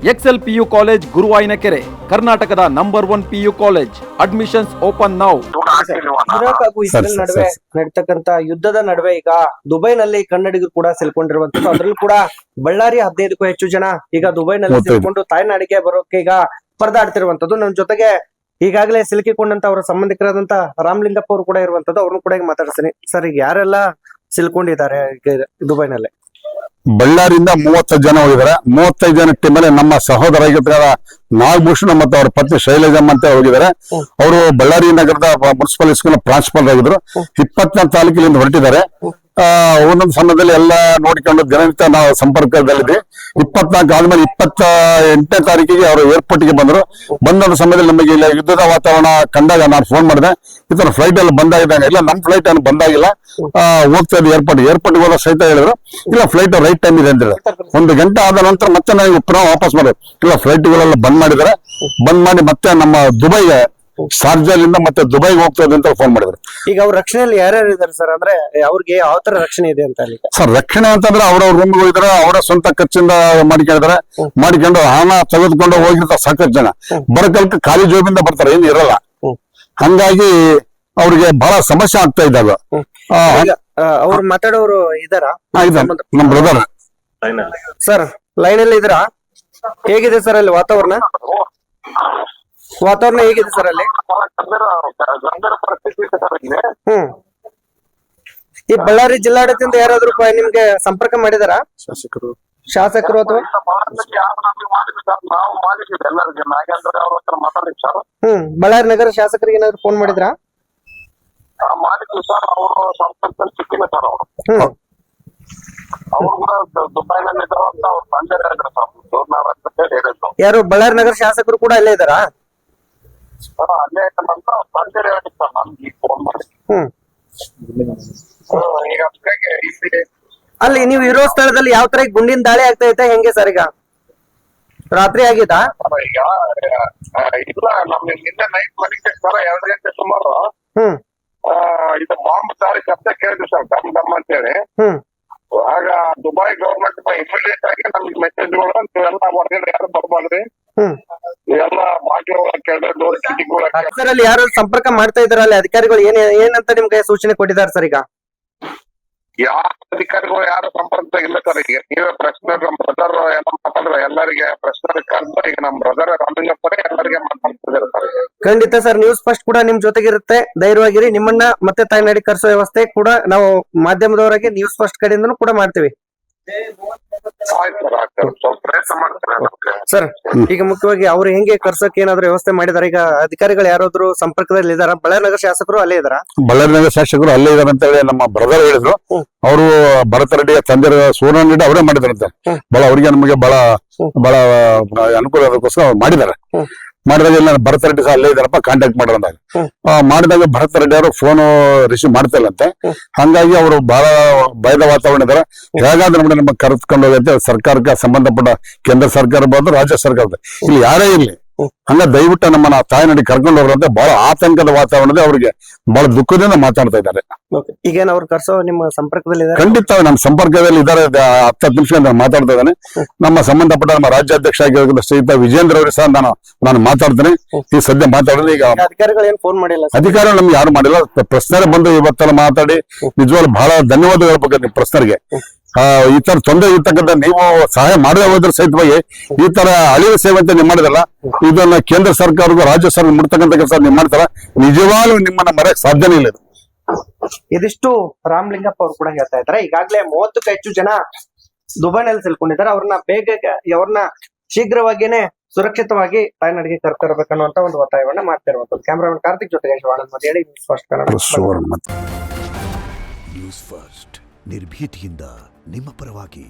Excel PU college ಗುರುವಾಯಿನಕೆರೆ, ಕರ್ನಾಟಕದ number 1 PU college. Admissions open now. Iraq ಹಾಗೂ Israel ನಡುವೆ ನಡೀತಕ್ಕಂತ ಯುದ್ಧದ ನಡುವೆ ಈಗ ದುಬೈನಲ್ಲಿ ಕನ್ನಡಿಗರು ಕೂಡ ಸಿಲ್ಕೊಂಡಿರುವಂತದ್ದು. ಅದ್ರಲ್ಲೂ ಕೂಡ ಬಳ್ಳಾರಿ 15ಕ್ಕೂ ಹೆಚ್ಚು ಜನ ಈಗ ದುಬೈನಲ್ಲಿ ಸಿಲ್ಕೊಂಡು ತಾಯ್ನಾಡಿಗೆ ಬರೋಕೆ ಈಗ ಪರದಾಡ್ತಿರುವಂತದ್ದು. ನನ್ನ ಜೊತೆಗೆ ಈಗಾಗಲೇ ಸಿಲುಕಿಕೊಂಡಂತ ಅವರ ಸಂಬಂಧಿಕರಾದಂತ ರಾಮಲಿಂಗಪ್ಪ ಅವರು ಕೂಡ ಇರುವಂತದ್ದು. ಅವ್ರನ್ನ ಕೂಡ ಈಗ ಮಾತಾಡ್ತೀನಿ. ಸರ್, ಈಗ ಯಾರೆಲ್ಲ ಸಿಲ್ಕೊಂಡಿದ್ದಾರೆ ದುಬೈನಲ್ಲಿ? ಬಳ್ಳಾರಿಯಿಂದ 35 ಜನ ಹೋಗಿದ್ದಾರೆ. 35 ಜನ ಟೀಮಲ್ಲಿ ನಮ್ಮ ಸಹೋದರ ನಾಗಭೂಷಣ ಮತ್ತು ಅವರ ಪತ್ನಿ ಶೈಲಜಮ್ಮ ಅಂತ ಹೋಗಿದ್ದಾರೆ. ಅವರು ಬಳ್ಳಾರಿ ನಗರದ ಮುನ್ಸಿಪಲ್ ಸ್ಕೂಲ್ ಪ್ರಿನ್ಸಿಪಾಲ್ ಆಗಿದ್ರು. 24 ತಾಲೂಕಿನಿಂದ ಹೊರಟಿದ್ದಾರೆ. ಒಂದೊಂದು ಸಮಯದಲ್ಲಿ ಎಲ್ಲ ನೋಡಿಕೊಂಡು ದಿನನಿತ್ಯ ನಾವು ಸಂಪರ್ಕದಲ್ಲಿದ್ವಿ. 24 ಆದ್ಮೇಲೆ 28ನೇ ತಾರೀಕಿಗೆ ಅವರು ಏರ್ಪೋರ್ಟ್ ಗೆ ಬಂದ್ರು. ಬಂದ ಸಮಯದಲ್ಲಿ ನಮಗೆ ಇಲ್ಲ ಯುದ್ಧದ ವಾತಾವರಣ ಕಂಡಾಗ ನಾನು ಫೋನ್ ಮಾಡಿದೆ, ಈ ತರ ಫ್ಲೈಟ್ ಎಲ್ಲ ಬಂದಾಗಿದ್ದಾಗ. ಇಲ್ಲ, ನಮ್ ಫ್ಲೈಟ್ ಏನು ಬಂದಾಗಿಲ್ಲ, ಹೋಗ್ತಾ ಇದ್ದು ಏರ್ಪೋರ್ಟ್ ಹೋದ ಸಹಿತ ಹೇಳಿದ್ರು. ಇಲ್ಲ, ಫ್ಲೈಟ್ ರೈಟ್ ಟೈಮ್ ಇದೆ ಅಂತ ಹೇಳಿ 1 ಗಂಟೆ ಆದ ನಂತರ ಮತ್ತೆ ನಾವು ಪುನಃ ವಾಪಸ್ ಮಾಡಿದ್ರು. ಇಲ್ಲ, ಫ್ಲೈಟ್ಗಳೆಲ್ಲ ಬಂದ್ ಮಾಡಿದ್ದಾರೆ. ಬಂದ್ ಮಾಡಿ ಮತ್ತೆ ನಮ್ಮ ದುಬೈಗೆ ಶಾರ್ಜಾಲಿಂದ ಮತ್ತೆ ದುಬೈಗೆ ಹೋಗ್ತಾ ಇದೆ ಅಂತ ಫೋನ್ ಮಾಡಿದ್ರು. ಈಗ ಅವ್ರ ರಕ್ಷಣೆಯಲ್ಲಿ ಯಾರ್ಯಾರು ಇದಾರೆ ಸರ್? ಅಂದ್ರೆ ಅವ್ರಿಗೆ ಯಾವ ತರ ರಕ್ಷಣೆ ಇದೆ ಅಂತ ಅಲ್ಲಿ? ಸರ್, ರಕ್ಷಣೆ ಅಂತಂದ್ರೆ ಅವ್ರವ್ರ ರೂಮ್ಗೆ ಹೋಗಿದ್ದಾರೆ. ಅವರ ಸ್ವಂತ ಖರ್ಚಿಂದ ಮಾಡಿಕೊಂಡಿದ್ದಾರೆ. ಮಾಡಿಕೊಂಡು ಹಣ ತೆಗೆದುಕೊಂಡು ಹೋಗಿರ್ತಾರೆ ಸಾಕಷ್ಟು ಜನ. ಬರಕಲ್ಕ ಖಾಲಿ ಜೋಬಿಂದ ಬರ್ತಾರೆ, ಏನು ಇರಲ್ಲ. ಹಂಗಾಗಿ ಅವ್ರಿಗೆ ಬಹಳ ಸಮಸ್ಯೆ ಆಗ್ತಾ ಇದ್ದಾಗ ಅವ್ರು ಮಾತಾಡೋರು ಇದಾರ? ನಮ್ ಬ್ರದರ್. ಸರ್, ಲೈನ್ ಅಲ್ಲಿ ಇದ್ರ? ಹೇಗಿದೆ ಸರ್ ಅಲ್ಲಿ ವಾತಾವರಣ ಹೇಗಿದೆ ಸರ್ ಅಲ್ಲಿ? ಈ ಬಳ್ಳಾರಿ ಜಿಲ್ಲಾಡಳಿತದಿಂದ ಯಾರಾದ್ರೂ ನಿಮ್ಗೆ ಸಂಪರ್ಕ ಮಾಡಿದಾರ? ಶಾಸಕರು ಅಥವಾ ಬಳ್ಳಾರಿ ನಗರ ಶಾಸಕರಿಗೆ ಏನಾದ್ರು ಫೋನ್ ಮಾಡಿದ್ರಾ? ಯಾರು ಬಳ್ಳಾರಿ ನಗರ ಶಾಸಕರು ಕೂಡ ಅಲ್ಲೇ ಇದಾರಾ? ಅಲ್ಲಿ ನೀವು ಇರೋ ಸ್ಥಳದಲ್ಲಿ ಯಾವ ತರ ಗುಂಡಿನ ದಾಳಿ ಆಗ್ತಾ ಐತೆ, ಹೆಂಗೆ ಸರ್? ಈಗ ರಾತ್ರಿ ಆಗಿದಾ? ಇಲ್ಲ, ನಮ್ಗೆ ನಿನ್ನೆ ನೈಟ್ ಮನೆಗೆ ಸರ್ 2 ಗಂಟೆ ಸುಮಾರು ಇದು ಬಾಂಬ್ ದಾಳಿ ಶಬ್ದ ಕೇಳಿದ್ವಿ ಸರ್, ಡಮ್ ಅಂತೇಳಿ. ಆಗ ದುಬೈ ಗವರ್ಮೆಂಟ್ ಇಮಿಡಿಯೇಟ್ ಆಗಿ ನಮ್ಗೆ ಮೆಸೇಜ್ಗಳು ನೀವೆಲ್ಲ ಹೊರಗಡೆ ಯಾರು ಬರ್ಬಾರ್ದ್ರಿ, ಎಲ್ಲ ಬಾಗಿಲು ಡೋರ್ ಕಿಟಿಗಳು. ಸರ್, ಅಲ್ಲಿ ಯಾರು ಸಂಪರ್ಕ ಮಾಡ್ತಾ ಇದಾರೆ ಅಲ್ಲಿ ಅಧಿಕಾರಿಗಳು ಏನಂತ ನಿಮ್ಗೆ ಸೂಚನೆ ಕೊಟ್ಟಿದ್ದಾರೆ ಸರ್? ಈಗ ಯಾವ ಅಧಿಕಾರಿಗಳು ಯಾರು ಸಂಪರ್ಕ ಇಲ್ಲ ಸರ್. ಈಗ ನೀವೇ ಪ್ರಶ್ನೆ ನಮ್ ಬ್ರದರ್ ಎಲ್ಲ ಮಾತಾಡಿದ್ರೆ ಎಲ್ಲರಿಗೆ ಪ್ರಶ್ನೆ ಕರೆದ ಈಗ ನಮ್ ಬ್ರದರ್ ರಾಮಲಿಂಗಪ್ಪರೇ ಎಲ್ಲರಿಗೆ ಮಾತಾಡ್ತಿದ್ದಾರೆ ಸರ್. ಖಂಡಿತ ಸರ್, ನ್ಯೂಸ್ ಫಸ್ಟ್ ಕೂಡ ನಿಮ್ ಜೊತೆಗಿರುತ್ತೆ. ಧೈರ್ಯವಾಗಿರಿ. ನಿಮ್ಮನ್ನ ಮತ್ತೆ ತಾಯ್ನಾಡಿ ಕರ್ಸೋ ವ್ಯವಸ್ಥೆ ಕೂಡ ನಾವು ಮಾಧ್ಯಮದವರಾಗಿ ನ್ಯೂಸ್ ಫಸ್ಟ್ ಕಡೆಯಿಂದನೂ ಕೂಡ ಮಾಡ್ತೀವಿ ಸರ್. ಈಗ ಮುಖ್ಯವಾಗಿ ಅವ್ರು ಹೆಂಗೆ ಕರ್ಸಕ್ ಏನಾದ್ರು ವ್ಯವಸ್ಥೆ ಮಾಡಿದಾರೆ? ಈಗ ಅಧಿಕಾರಿಗಳು ಯಾರಾದ್ರೂ ಸಂಪರ್ಕದಲ್ಲಿ ಇದಾರ? ಬಳ್ಳಾರಿ ನಗರ ಶಾಸಕರು ಅಲ್ಲೇ ಇದಾರ? ಬಳ್ಳಾರಿ ನಗರ ಶಾಸಕರು ಅಲ್ಲೇ ಇದಾರೆ ಅಂತ ಹೇಳಿ ನಮ್ಮ ಬ್ರದರ್ ಹೇಳಿದ್ರು. ಅವರು ಭರತ್ ರೆಡ್ಡಿ ತಂದೆ ಸುವರ್ಣ ರೆಡ್ಡಿ ಅವರೇ ಮಾಡಿದಾರಂತೆ. ಅವ್ರಿಗೆ ನಮಗೆ ಬಹಳ ಅನುಕೂಲ ಅದಕ್ಕೋಸ್ಕರ ಮಾಡಿದ್ದಾರೆ. ಮಾಡಿದಾಗ ಇಲ್ಲ, ಭರತ್ ರೆಡ್ಡಿ ಸಹ ಅಲ್ಲೇ ಇದಾರಪ್ಪ, ಕಾಂಟ್ಯಾಕ್ಟ್ ಮಾಡೋದಾಗ ಮಾಡಿದಾಗ ಭರತ್ ರೆಡ್ಡಿ ಅವರು ಫೋನ್ ರಿಸೀವ್ ಮಾಡ್ತಾ ಇಲ್ಲಂತೆ. ಹಂಗಾಗಿ ಅವರು ಬಹಳ ಭಯದ ವಾತಾವರಣ ಇದಾರೆ. ಹೇಗಾದ್ರೂ ನಮಗೆ ಕರೆದುಕೊಂಡು ಹೋಗಂತೆ ಸರ್ಕಾರಕ್ಕೆ ಸಂಬಂಧಪಟ್ಟ ಕೇಂದ್ರ ಸರ್ಕಾರ ಇರ್ಬೋದು, ರಾಜ್ಯ ಸರ್ಕಾರದ ಇಲ್ಲಿ ಯಾರೇ ಇರ್ಲಿ, ಹಂಗ ದಯವಿಟ್ಟು ನಮ್ಮನ್ನ ತಾಯ್ನಾಡಿ ಕರ್ಕೊಂಡು ಹೋಗ್ರಂತೆ. ಬಹಳ ಆತಂಕದ ವಾತಾವರಣದ ಅವ್ರಿಗೆ ಬಹಳ ದುಃಖದಿಂದ ಮಾತಾಡ್ತಾ ಇದ್ದಾರೆ. ಈಗೇನ್ ಅವ್ರು ಕರ್ಸೋ ನಿಮ್ಮ ಸಂಪರ್ಕದಲ್ಲಿ? ಖಂಡಿತ ನಮ್ಮ ಸಂಪರ್ಕದಲ್ಲಿ ಇದ್ದಾರೆ. 10 ನಿಮಿಷ ಮಾತಾಡ್ತಾ ಇದ್ದಾನೆ. ನಮ್ಮ ಸಂಬಂಧಪಟ್ಟ ನಮ್ಮ ರಾಜ್ಯಾಧ್ಯಕ್ಷ ಆಗಿರೋ ಶ್ರೀಯುತ ವಿಜೇಂದ್ರ ಅವರು ಸಹ ನಾನು ಮಾತಾಡ್ತೇನೆ. ಈ ಸದ್ಯ ಮಾತಾಡಿದ್ರೆ ಈಗ ಅಧಿಕಾರಿಗಳು ಏನ್ ಫೋನ್ ಮಾಡಿಲ್ಲ? ಅಧಿಕಾರಿಗಳು ನಮ್ಗೆ ಯಾರು ಮಾಡಿಲ್ಲ. ಪ್ರಶ್ನೆ ಬಂದು ಇವತ್ತೆಲ್ಲ ಮಾತಾಡಿ ನಿಜವಾಗ್ಲೂ ಬಹಳ ಧನ್ಯವಾದ ಹೇಳ್ಬೇಕು ನಿಮ್ ಪ್ರಶ್ನೆಗೆ. ಈ ತರ ತೊಂದರೆ ಇರ್ತಕ್ಕಂಥ ನೀವು ಸಹಾಯ ಮಾಡದೆ ಹೋದ್ರ ಸಹಿತವಾಗಿ ಈ ತರ ಅಳಿವು ಸೇವೆ ಅಂತ ನೀವು ಮಾಡಿದಲ್ಲ, ಇದನ್ನ ಕೇಂದ್ರ ಸರ್ಕಾರಕ್ಕೂ ರಾಜ್ಯ ಸರ್ಕಾರ ಮುಡ್ತಕ್ಕಂಥ ಕೆಲಸ ನೀವು ಮಾಡ್ತಾರ. ನಿಜವಾಗ್ಲೂ ನಿಮ್ಮನ್ನ ಮರೆಯಕ್ ಸಾಧ್ಯನೇ ಇಲ್ಲ. ಇದಿಷ್ಟು ರಾಮಲಿಂಗಪ್ಪ ಅವರು ಕೂಡ ಹೇಳ್ತಾ ಇದ್ದಾರೆ. ಈಗಾಗಲೇ 30ಕ್ಕೂ ಹೆಚ್ಚು ಜನ ದುಬೈನಲ್ಲಿ ಸಿಲ್ಕೊಂಡಿದ್ದಾರೆ. ಅವ್ರನ್ನ ಶೀಘ್ರವಾಗಿನೇ ಸುರಕ್ಷಿತವಾಗಿ ತಾಯ್ನಾಡಿಗೆ ಕರ್ತಿರ್ಬೇಕನ್ನುವಂತ ಒಂದು ಒತ್ತಾಯವನ್ನ ಮಾಡ್ತಿರುವಂತದ್ದು. ಕ್ಯಾಮರಾಮನ್ ಕಾರ್ತಿಕ್ ಜೊತೆಗೆ Shivanand Madeli, news first Kannada. News first ನಿರ್ಭೀತಿಯಿಂದ ನಿಮ್ಮ ಪರವಾಗಿ.